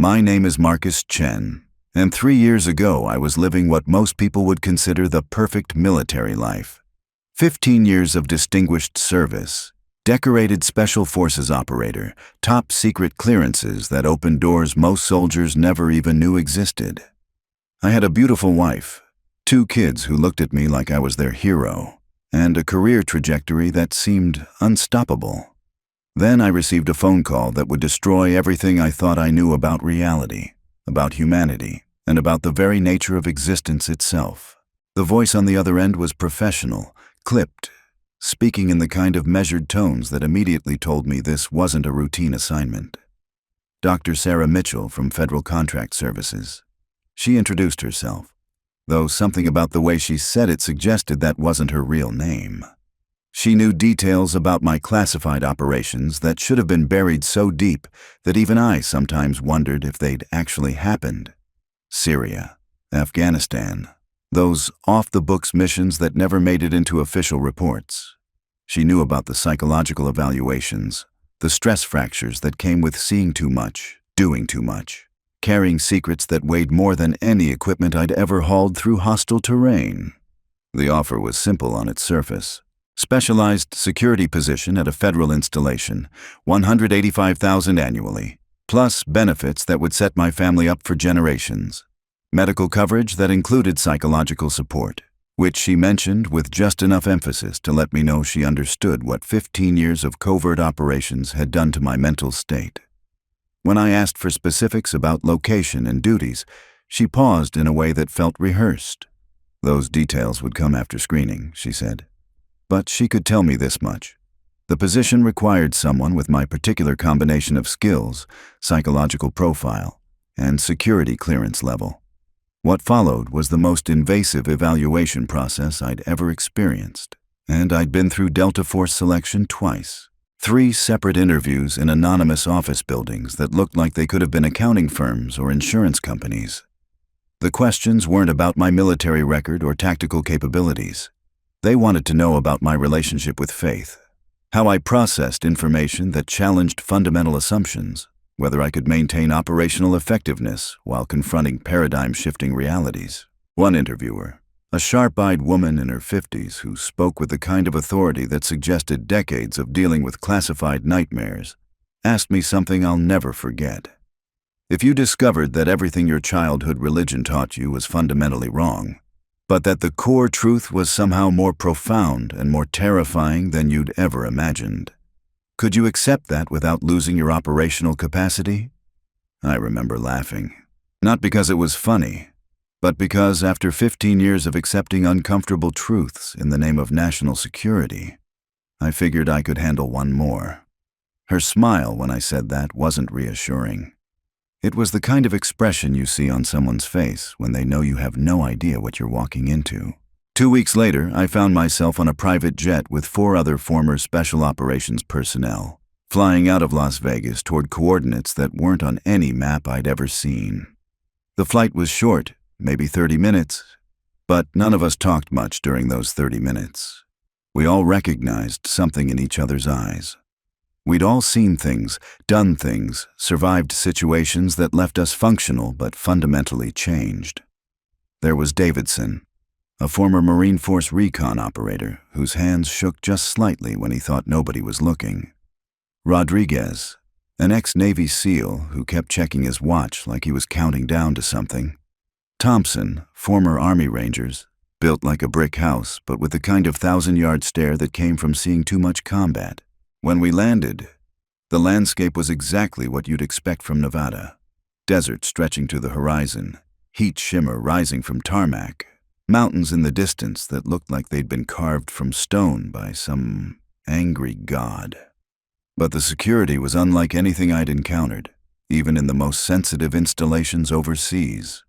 My name is Marcus Chen, and 3 years ago I was living what most people would consider the perfect military life. 15 years of distinguished service, decorated Special Forces operator, top secret clearances that opened doors most soldiers never even knew existed. I had a beautiful wife, 2 kids who looked at me like I was their hero, and a career trajectory that seemed unstoppable. Then I received a phone call that would destroy everything I thought I knew about reality, about humanity, and about the very nature of existence itself. The voice on the other end was professional, clipped, speaking in the kind of measured tones that immediately told me this wasn't a routine assignment. Dr. Sarah Mitchell from Federal Contract Services. She introduced herself, though something about the way she said it suggested that wasn't her real name. She knew details about my classified operations that should have been buried so deep that even I sometimes wondered if they'd actually happened. Syria, Afghanistan, those off-the-books missions that never made it into official reports. She knew about the psychological evaluations, the stress fractures that came with seeing too much, doing too much, carrying secrets that weighed more than any equipment I'd ever hauled through hostile terrain. The offer was simple on its surface. Specialized security position at a federal installation, $185,000 annually, plus benefits that would set my family up for generations. Medical coverage that included psychological support, which she mentioned with just enough emphasis to let me know she understood what 15 years of covert operations had done to my mental state. When I asked for specifics about location and duties, she paused in a way that felt rehearsed. Those details would come after screening, she said. But she could tell me this much. The position required someone with my particular combination of skills, psychological profile, and security clearance level. What followed was the most invasive evaluation process I'd ever experienced, and I'd been through Delta Force selection twice. 3 separate interviews in anonymous office buildings that looked like they could have been accounting firms or insurance companies. The questions weren't about my military record or tactical capabilities. They wanted to know about my relationship with faith, how I processed information that challenged fundamental assumptions, whether I could maintain operational effectiveness while confronting paradigm-shifting realities. One interviewer, a sharp-eyed woman in her 50s who spoke with the kind of authority that suggested decades of dealing with classified nightmares, asked me something I'll never forget. If you discovered that everything your childhood religion taught you was fundamentally wrong, but that the core truth was somehow more profound and more terrifying than you'd ever imagined, could you accept that without losing your operational capacity? I remember laughing, not because it was funny, but because after 15 years of accepting uncomfortable truths in the name of national security, I figured I could handle one more. Her smile when I said that wasn't reassuring. It was the kind of expression you see on someone's face when they know you have no idea what you're walking into. 2 weeks later, I found myself on a private jet with 4 other former Special Operations personnel, flying out of Las Vegas toward coordinates that weren't on any map I'd ever seen. The flight was short, maybe 30 minutes, but none of us talked much during those 30 minutes. We all recognized something in each other's eyes. We'd all seen things, done things, survived situations that left us functional but fundamentally changed. There was Davidson, a former Marine Force recon operator whose hands shook just slightly when he thought nobody was looking. Rodriguez, an ex-Navy SEAL who kept checking his watch like he was counting down to something. Thompson, former Army Rangers, built like a brick house but with the kind of 1,000-yard stare that came from seeing too much combat. When we landed, the landscape was exactly what you'd expect from Nevada. Desert stretching to the horizon, heat shimmer rising from tarmac, mountains in the distance that looked like they'd been carved from stone by some angry god. But the security was unlike anything I'd encountered, even in the most sensitive installations overseas.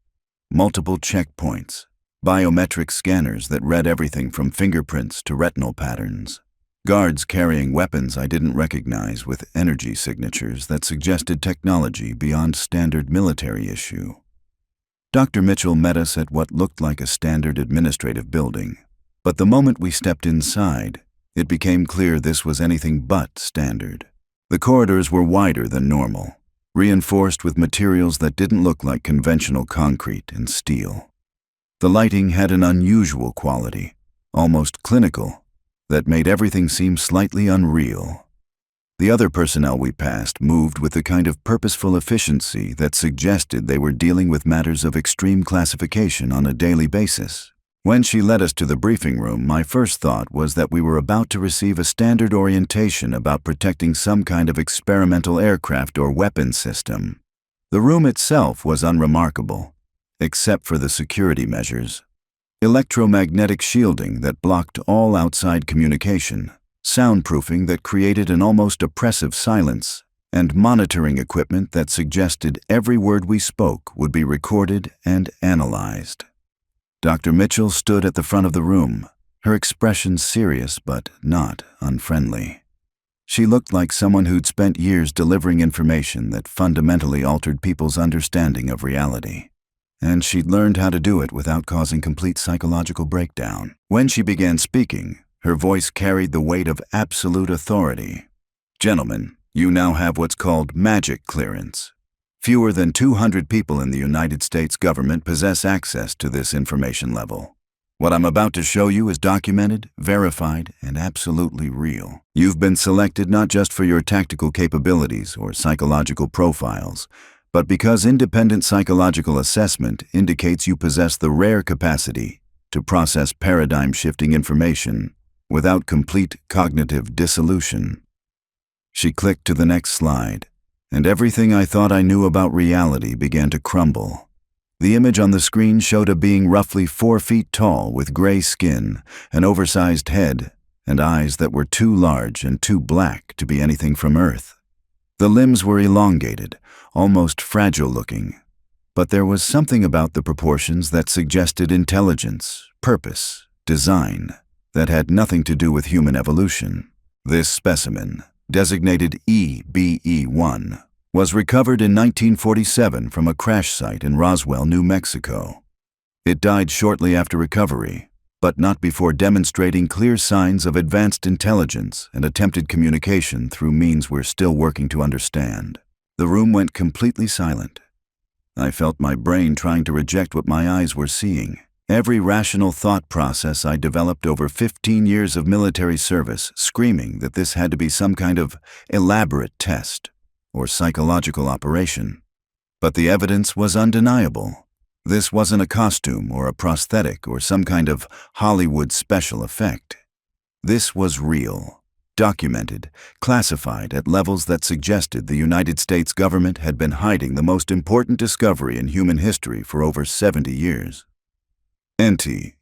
Multiple checkpoints, biometric scanners that read everything from fingerprints to retinal patterns. Guards carrying weapons I didn't recognize with energy signatures that suggested technology beyond standard military issue. Dr. Mitchell met us at what looked like a standard administrative building, but the moment we stepped inside, it became clear this was anything but standard. The corridors were wider than normal, reinforced with materials that didn't look like conventional concrete and steel. The lighting had an unusual quality, almost clinical, that made everything seem slightly unreal. The other personnel we passed moved with the kind of purposeful efficiency that suggested they were dealing with matters of extreme classification on a daily basis. When she led us to the briefing room, my first thought was that we were about to receive a standard orientation about protecting some kind of experimental aircraft or weapon system. The room itself was unremarkable, except for the security measures. Electromagnetic shielding that blocked all outside communication, soundproofing that created an almost oppressive silence, and monitoring equipment that suggested every word we spoke would be recorded and analyzed. Dr. Mitchell stood at the front of the room, her expression serious but not unfriendly. She looked like someone who'd spent years delivering information that fundamentally altered people's understanding of reality. And she'd learned how to do it without causing complete psychological breakdown. When she began speaking, her voice carried the weight of absolute authority. "Gentlemen, you now have what's called magic clearance. Fewer than 200 people in the United States government possess access to this information level. What I'm about to show you is documented, verified, and absolutely real. You've been selected not just for your tactical capabilities or psychological profiles, but because independent psychological assessment indicates you possess the rare capacity to process paradigm-shifting information without complete cognitive dissolution." She clicked to the next slide, and everything I thought I knew about reality began to crumble. The image on the screen showed a being roughly 4 feet tall with gray skin, an oversized head, and eyes that were too large and too black to be anything from Earth. The limbs were elongated, almost fragile-looking, but there was something about the proportions that suggested intelligence, purpose, design, that had nothing to do with human evolution. This specimen, designated EBE-1, was recovered in 1947 from a crash site in Roswell, New Mexico. It died shortly after recovery, but not before demonstrating clear signs of advanced intelligence and attempted communication through means we're still working to understand. The room went completely silent. I felt my brain trying to reject what my eyes were seeing. Every rational thought process I developed over 15 years of military service screaming that this had to be some kind of elaborate test or psychological operation. But the evidence was undeniable. This wasn't a costume or a prosthetic or some kind of Hollywood special effect. This was real, documented, classified at levels that suggested the United States government had been hiding the most important discovery in human history for over 70 years.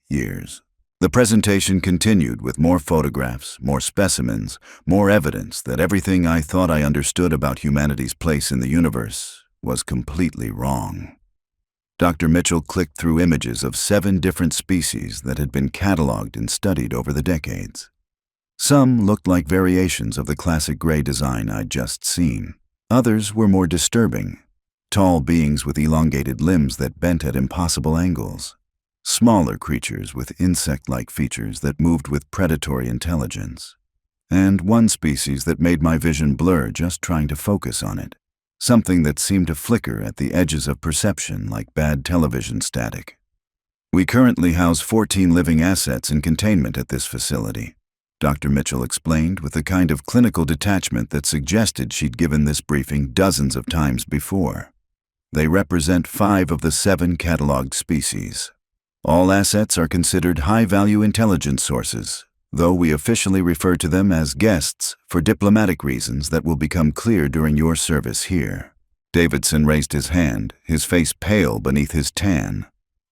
Years. The presentation continued with more photographs, more specimens, more evidence that everything I thought I understood about humanity's place in the universe was completely wrong. Dr. Mitchell clicked through images of 7 different species that had been cataloged and studied over the decades. Some looked like variations of the classic gray design I'd just seen. Others were more disturbing, tall beings with elongated limbs that bent at impossible angles. Smaller creatures with insect-like features that moved with predatory intelligence. And one species that made my vision blur just trying to focus on it. Something that seemed to flicker at the edges of perception like bad television static. We currently house 14 living assets in containment at this facility, Dr. Mitchell explained with the kind of clinical detachment that suggested she'd given this briefing dozens of times before. They represent 5 of the 7 cataloged species. All assets are considered high-value intelligence sources, though we officially refer to them as guests for diplomatic reasons that will become clear during your service here. Davidson raised his hand, his face pale beneath his tan.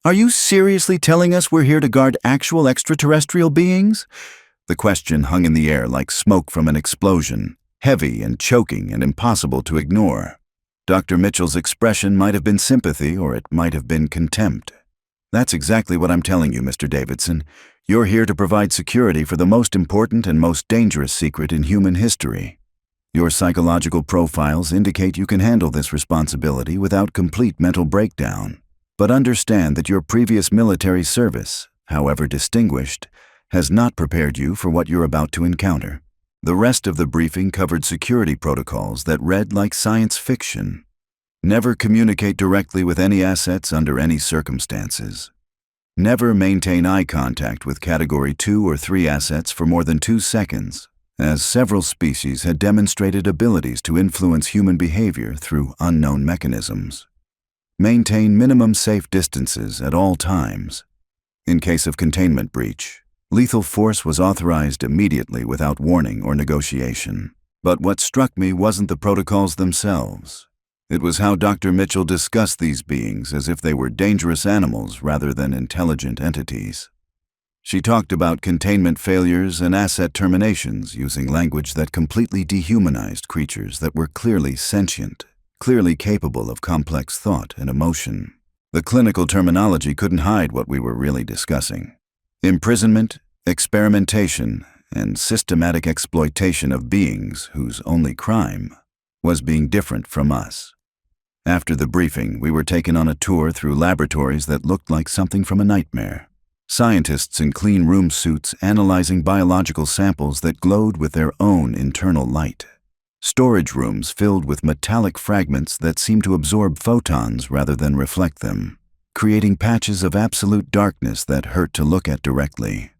"Are you seriously telling us we're here to guard actual extraterrestrial beings?" The question hung in the air like smoke from an explosion, heavy and choking and impossible to ignore. Dr. Mitchell's expression might have been sympathy or it might have been contempt. "That's exactly what I'm telling you, Mr. Davidson. You're here to provide security for the most important and most dangerous secret in human history. Your psychological profiles indicate you can handle this responsibility without complete mental breakdown. But understand that your previous military service, however distinguished, has not prepared you for what you're about to encounter." The rest of the briefing covered security protocols that read like science fiction. Never communicate directly with any assets under any circumstances. Never maintain eye contact with Category 2 or 3 assets for more than 2 seconds, as several species had demonstrated abilities to influence human behavior through unknown mechanisms. Maintain minimum safe distances at all times. In case of containment breach, lethal force was authorized immediately without warning or negotiation. But what struck me wasn't the protocols themselves. It was how Dr. Mitchell discussed these beings as if they were dangerous animals rather than intelligent entities. She talked about containment failures and asset terminations using language that completely dehumanized creatures that were clearly sentient, clearly capable of complex thought and emotion. The clinical terminology couldn't hide what we were really discussing. Imprisonment, experimentation, and systematic exploitation of beings whose only crime was being different from us. After the briefing, we were taken on a tour through laboratories that looked like something from a nightmare. Scientists in clean room suits analyzing biological samples that glowed with their own internal light. Storage rooms filled with metallic fragments that seemed to absorb photons rather than reflect them, creating patches of absolute darkness that hurt to look at directly.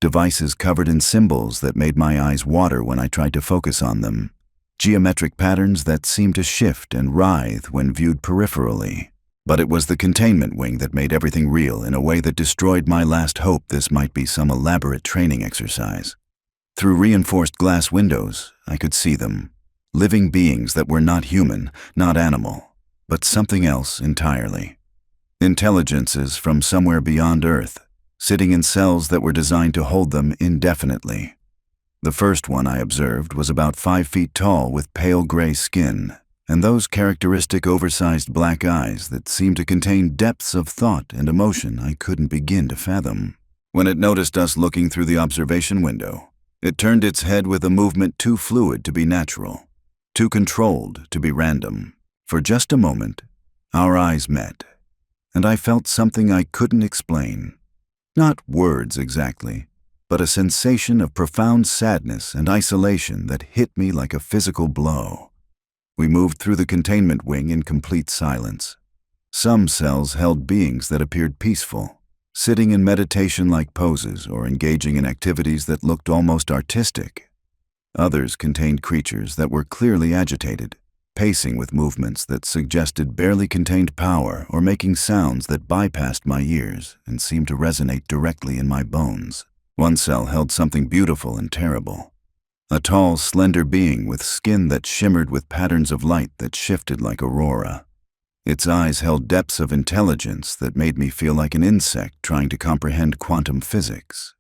Devices covered in symbols that made my eyes water when I tried to focus on them. Geometric patterns that seemed to shift and writhe when viewed peripherally. But it was the containment wing that made everything real in a way that destroyed my last hope this might be some elaborate training exercise. Through reinforced glass windows, I could see them. Living beings that were not human, not animal, but something else entirely. Intelligences from somewhere beyond Earth, sitting in cells that were designed to hold them indefinitely. The first one I observed was about 5 feet tall with pale gray skin, and those characteristic oversized black eyes that seemed to contain depths of thought and emotion I couldn't begin to fathom. When it noticed us looking through the observation window, it turned its head with a movement too fluid to be natural, too controlled to be random. For just a moment, our eyes met, and I felt something I couldn't explain. Not words exactly, but a sensation of profound sadness and isolation that hit me like a physical blow. We moved through the containment wing in complete silence. Some cells held beings that appeared peaceful, sitting in meditation-like poses or engaging in activities that looked almost artistic. Others contained creatures that were clearly agitated, pacing with movements that suggested barely contained power or making sounds that bypassed my ears and seemed to resonate directly in my bones. One cell held something beautiful and terrible. A tall, slender being with skin that shimmered with patterns of light that shifted like aurora. Its eyes held depths of intelligence that made me feel like an insect trying to comprehend quantum physics.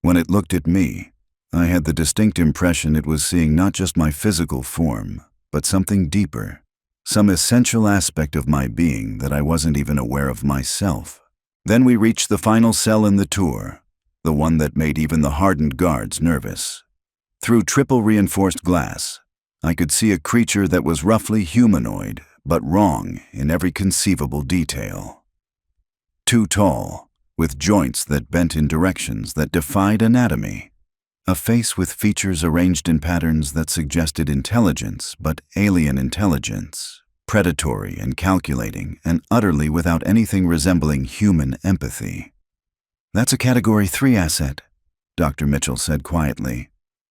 When it looked at me, I had the distinct impression it was seeing not just my physical form, but something deeper, some essential aspect of my being that I wasn't even aware of myself. Then we reached the final cell in the tour, the one that made even the hardened guards nervous. Through triple reinforced glass, I could see a creature that was roughly humanoid, but wrong in every conceivable detail. Too tall, with joints that bent in directions that defied anatomy. A face with features arranged in patterns that suggested intelligence, but alien intelligence, predatory and calculating, and utterly without anything resembling human empathy. "That's a Category 3 asset," Dr. Mitchell said quietly.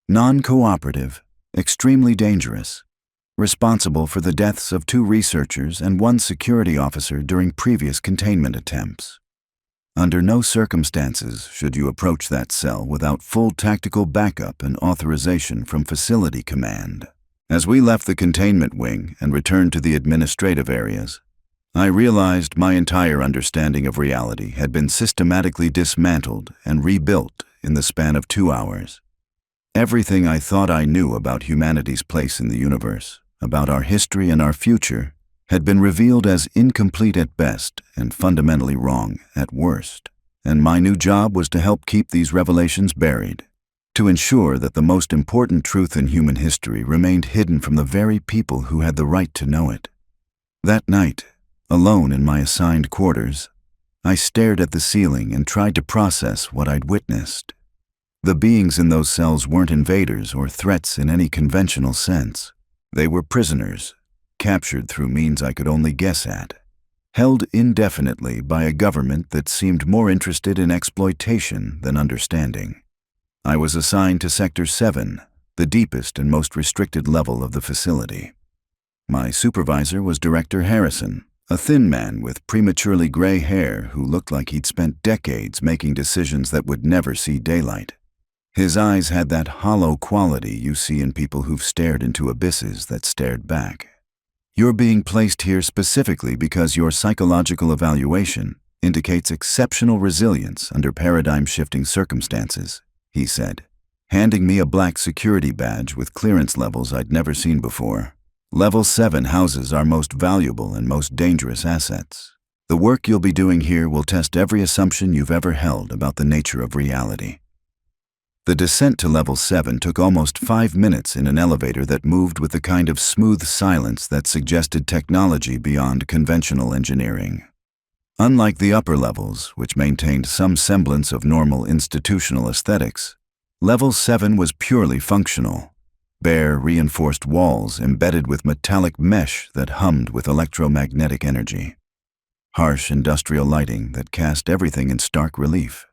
"Non-cooperative, extremely dangerous, responsible for the deaths of 2 researchers and 1 security officer during previous containment attempts. Under no circumstances should you approach that cell without full tactical backup and authorization from Facility Command." As we left the containment wing and returned to the administrative areas, I realized my entire understanding of reality had been systematically dismantled and rebuilt in the span of 2 hours. Everything I thought I knew about humanity's place in the universe, about our history and our future, had been revealed as incomplete at best and fundamentally wrong at worst. And my new job was to help keep these revelations buried, to ensure that the most important truth in human history remained hidden from the very people who had the right to know it. That night, alone in my assigned quarters, I stared at the ceiling and tried to process what I'd witnessed. The beings in those cells weren't invaders or threats in any conventional sense. They were prisoners, captured through means I could only guess at. Held indefinitely by a government that seemed more interested in exploitation than understanding. I was assigned to Sector 7, the deepest and most restricted level of the facility. My supervisor was Director Harrison, a thin man with prematurely gray hair who looked like he'd spent decades making decisions that would never see daylight. His eyes had that hollow quality you see in people who've stared into abysses that stared back. You're being placed here specifically because your psychological evaluation indicates exceptional resilience under paradigm-shifting circumstances, he said, handing me a black security badge with clearance levels I'd never seen before. Level 7 houses our most valuable and most dangerous assets. The work you'll be doing here will test every assumption you've ever held about the nature of reality. The descent to Level 7 took almost 5 minutes in an elevator that moved with the kind of smooth silence that suggested technology beyond conventional engineering. Unlike the upper levels, which maintained some semblance of normal institutional aesthetics, Level 7 was purely functional. Bare, reinforced walls embedded with metallic mesh that hummed with electromagnetic energy. Harsh industrial lighting that cast everything in stark relief.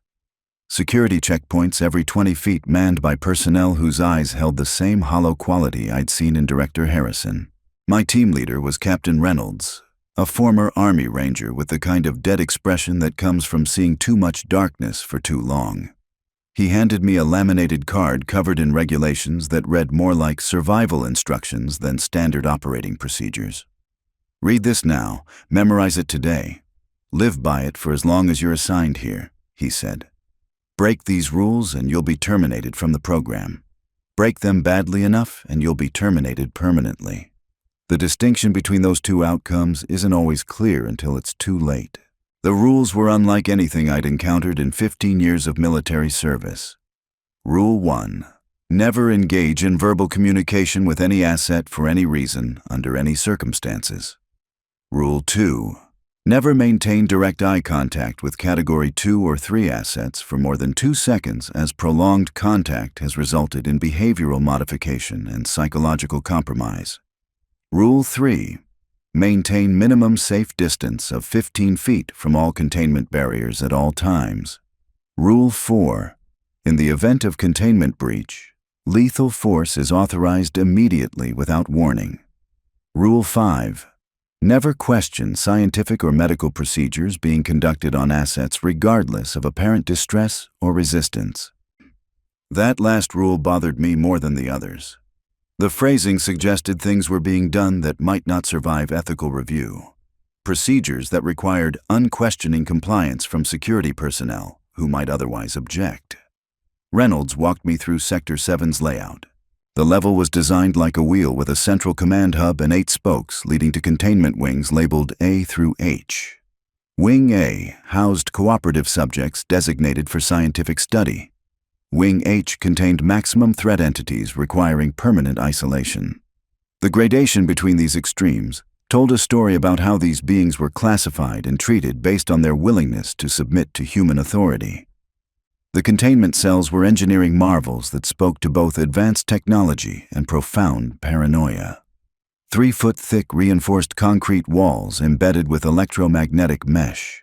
Security checkpoints every 20 feet manned by personnel whose eyes held the same hollow quality I'd seen in Director Harrison. My team leader was Captain Reynolds, a former Army Ranger with the kind of dead expression that comes from seeing too much darkness for too long. He handed me a laminated card covered in regulations that read more like survival instructions than standard operating procedures. Read this now, memorize it today. Live by it for as long as you're assigned here, he said. Break these rules and you'll be terminated from the program. Break them badly enough and you'll be terminated permanently. The distinction between those two outcomes isn't always clear until it's too late. The rules were unlike anything I'd encountered in 15 years of military service. Rule 1. Never engage in verbal communication with any asset for any reason, under any circumstances. Rule 2. Never maintain direct eye contact with Category 2 or 3 assets for more than 2 seconds, as prolonged contact has resulted in behavioral modification and psychological compromise. Rule 3. Maintain minimum safe distance of 15 feet from all containment barriers at all times. Rule 4. In the event of containment breach, lethal force is authorized immediately without warning. Rule 5. Never question scientific or medical procedures being conducted on assets regardless of apparent distress or resistance. That last rule bothered me more than the others. The phrasing suggested things were being done that might not survive ethical review. Procedures that required unquestioning compliance from security personnel who might otherwise object. Reynolds walked me through Sector 7's layout. The level was designed like a wheel with a central command hub and 8 spokes leading to containment wings labeled A through H. Wing A housed cooperative subjects designated for scientific study. Wing H contained maximum threat entities requiring permanent isolation. The gradation between these extremes told a story about how these beings were classified and treated based on their willingness to submit to human authority. The containment cells were engineering marvels that spoke to both advanced technology and profound paranoia. 3-foot-thick reinforced concrete walls embedded with electromagnetic mesh.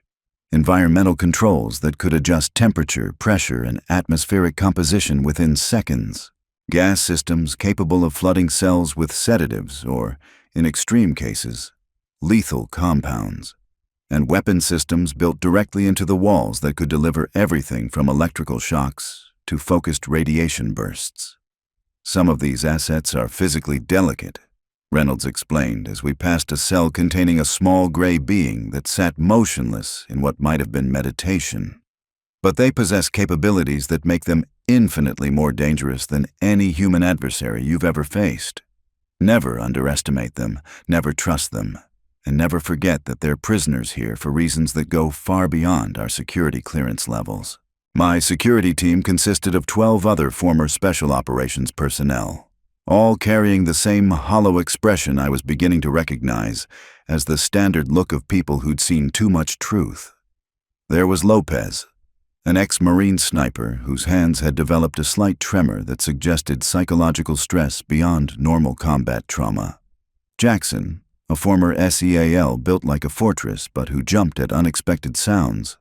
Environmental controls that could adjust temperature, pressure, and atmospheric composition within seconds. Gas systems capable of flooding cells with sedatives or, in extreme cases, lethal compounds. And weapon systems built directly into the walls that could deliver everything from electrical shocks to focused radiation bursts. Some of these assets are physically delicate, Reynolds explained as we passed a cell containing a small gray being that sat motionless in what might have been meditation. But they possess capabilities that make them infinitely more dangerous than any human adversary you've ever faced. Never underestimate them, never trust them, and never forget that they're prisoners here for reasons that go far beyond our security clearance levels. My security team consisted of 12 other former Special Operations personnel, all carrying the same hollow expression I was beginning to recognize as the standard look of people who'd seen too much truth. There was Lopez, an ex-Marine sniper whose hands had developed a slight tremor that suggested psychological stress beyond normal combat trauma. Jackson, a former SEAL built like a fortress but who jumped at unexpected sounds.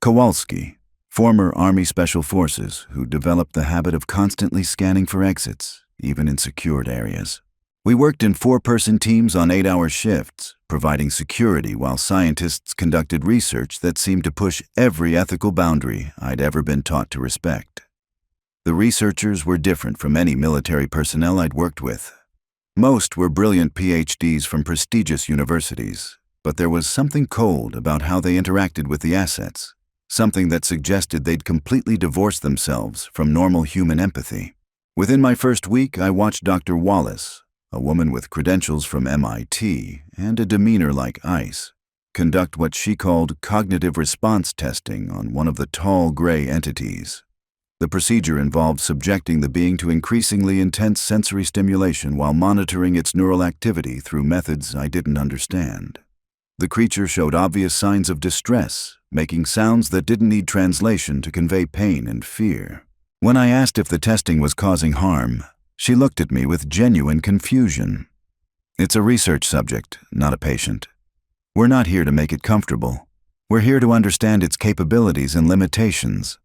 Kowalski, former Army Special Forces who developed the habit of constantly scanning for exits, even in secured areas. We worked in 4-person teams on 8-hour shifts, providing security while scientists conducted research that seemed to push every ethical boundary I'd ever been taught to respect. The researchers were different from any military personnel I'd worked with. Most were brilliant PhDs from prestigious universities, but there was something cold about how they interacted with the assets, something that suggested they'd completely divorced themselves from normal human empathy. Within my first week, I watched Dr. Wallace, a woman with credentials from MIT and a demeanor like ice, conduct what she called cognitive response testing on one of the tall gray entities. The procedure involved subjecting the being to increasingly intense sensory stimulation while monitoring its neural activity through methods I didn't understand. The creature showed obvious signs of distress, making sounds that didn't need translation to convey pain and fear. When I asked if the testing was causing harm, she looked at me with genuine confusion. "It's a research subject, not a patient. We're not here to make it comfortable. We're here to understand its capabilities and limitations."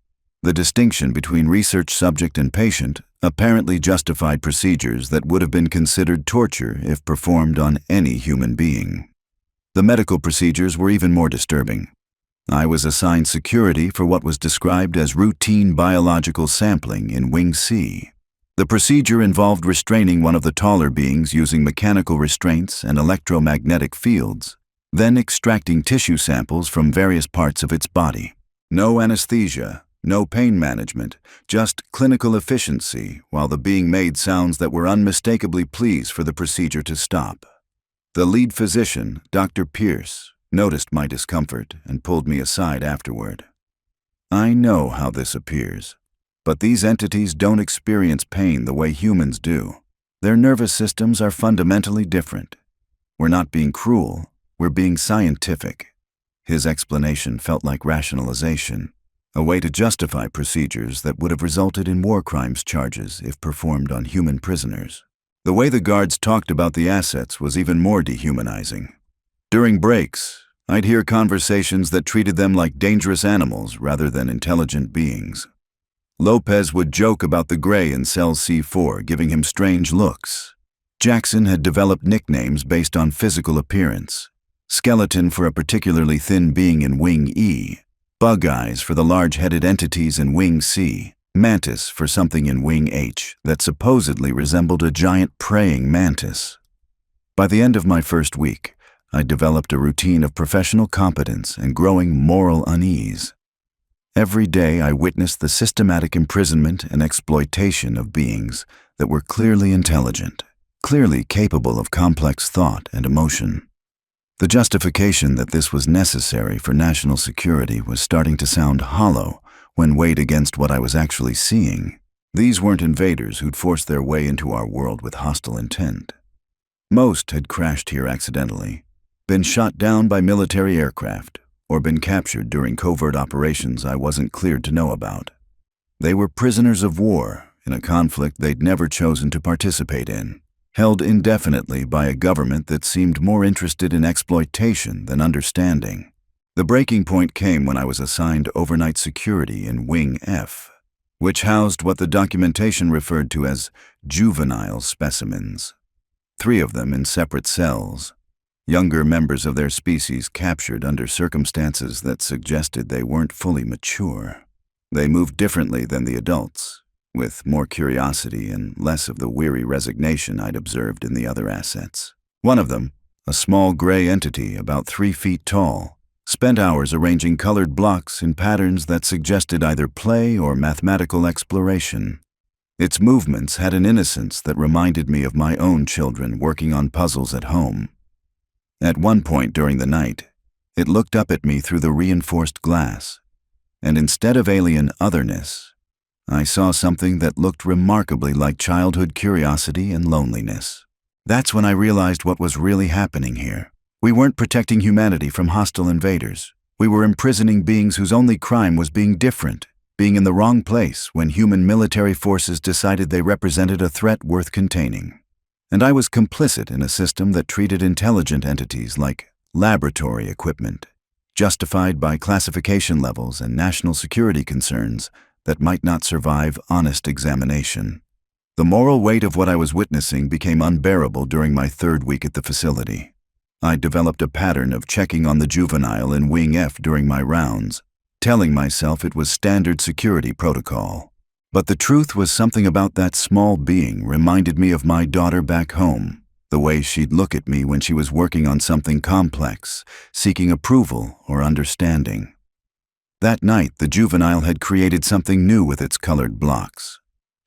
The distinction between research subject and patient apparently justified procedures that would have been considered torture if performed on any human being. The medical procedures were even more disturbing. I was assigned security for what was described as routine biological sampling in Wing C. The procedure involved restraining one of the taller beings using mechanical restraints and electromagnetic fields, then extracting tissue samples from various parts of its body. No anesthesia, no pain management, just clinical efficiency while the being made sounds that were unmistakably pleas for the procedure to stop. The lead physician, Dr. Pierce, noticed my discomfort and pulled me aside afterward. "I know how this appears, but these entities don't experience pain the way humans do. Their nervous systems are fundamentally different. We're not being cruel, we're being scientific." His explanation felt like rationalization, a way to justify procedures that would have resulted in war crimes charges if performed on human prisoners. The way the guards talked about the assets was even more dehumanizing. During breaks, I'd hear conversations that treated them like dangerous animals rather than intelligent beings. Lopez would joke about the gray in cell C4, giving him strange looks. Jackson had developed nicknames based on physical appearance: skeleton for a particularly thin being in Wing E, bug eyes for the large-headed entities in Wing C, mantis for something in Wing H that supposedly resembled a giant praying mantis. By the end of my first week, I developed a routine of professional competence and growing moral unease. Every day I witnessed the systematic imprisonment and exploitation of beings that were clearly intelligent, clearly capable of complex thought and emotion. The justification that this was necessary for national security was starting to sound hollow when weighed against what I was actually seeing. These weren't invaders who'd forced their way into our world with hostile intent. Most had crashed here accidentally, been shot down by military aircraft, or been captured during covert operations I wasn't cleared to know about. They were prisoners of war in a conflict they'd never chosen to participate in, held indefinitely by a government that seemed more interested in exploitation than understanding. The breaking point came when I was assigned overnight security in Wing F, which housed what the documentation referred to as juvenile specimens. 3 of them in separate cells, younger members of their species captured under circumstances that suggested they weren't fully mature. They moved differently than the adults, with more curiosity and less of the weary resignation I'd observed in the other assets. One of them, a small gray entity about 3 feet tall, spent hours arranging colored blocks in patterns that suggested either play or mathematical exploration. Its movements had an innocence that reminded me of my own children working on puzzles at home. At one point during the night, it looked up at me through the reinforced glass, and instead of alien otherness, I saw something that looked remarkably like childhood curiosity and loneliness. That's when I realized what was really happening here. We weren't protecting humanity from hostile invaders. We were imprisoning beings whose only crime was being different, being in the wrong place when human military forces decided they represented a threat worth containing. and I was complicit in a system that treated intelligent entities like laboratory equipment, justified by classification levels and national security concerns that might not survive honest examination. The moral weight of what I was witnessing became unbearable during my third week at the facility. I developed a pattern of checking on the Juvenile in Wing F during my rounds, telling myself it was standard security protocol. But the truth was something about that small being reminded me of my daughter back home, the way she'd look at me when she was working on something complex, seeking approval or understanding. That night, the Juvenile had created something new with its colored blocks.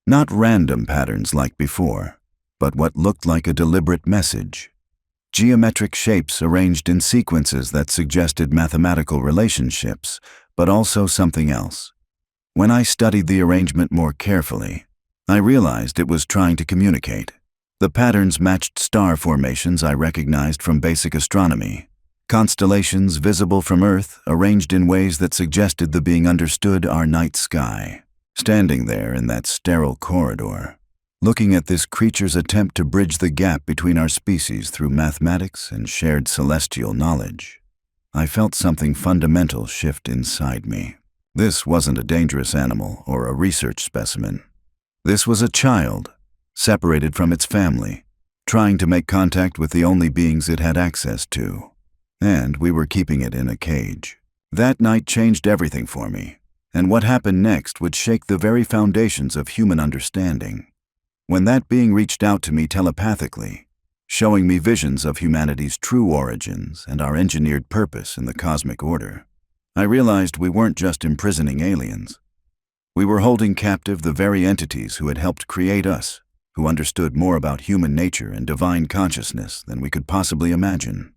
Not random patterns like before, but what looked like a deliberate message. Geometric shapes arranged in sequences that suggested mathematical relationships, but also something else. When I studied the arrangement more carefully, I realized it was trying to communicate. The patterns matched star formations I recognized from basic astronomy, constellations visible from Earth arranged in ways that suggested the being understood our night sky. Standing there in that sterile corridor, looking at this creature's attempt to bridge the gap between our species through mathematics and shared celestial knowledge, I felt something fundamental shift inside me. This wasn't a dangerous animal or a research specimen. This was a child, separated from its family, trying to make contact with the only beings it had access to. And we were keeping it in a cage. That night changed everything for me. And what happened next would shake the very foundations of human understanding. When that being reached out to me telepathically, showing me visions of humanity's true origins and our engineered purpose in the cosmic order, I realized we weren't just imprisoning aliens. We were holding captive the very entities who had helped create us, who understood more about human nature and divine consciousness than we could possibly imagine.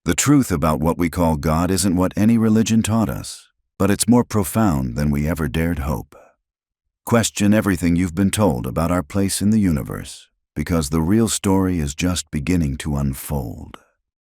The truth about what we call God isn't what any religion taught us, but it's more profound than we ever dared hope. Question everything you've been told about our place in the universe, because the real story is just beginning to unfold.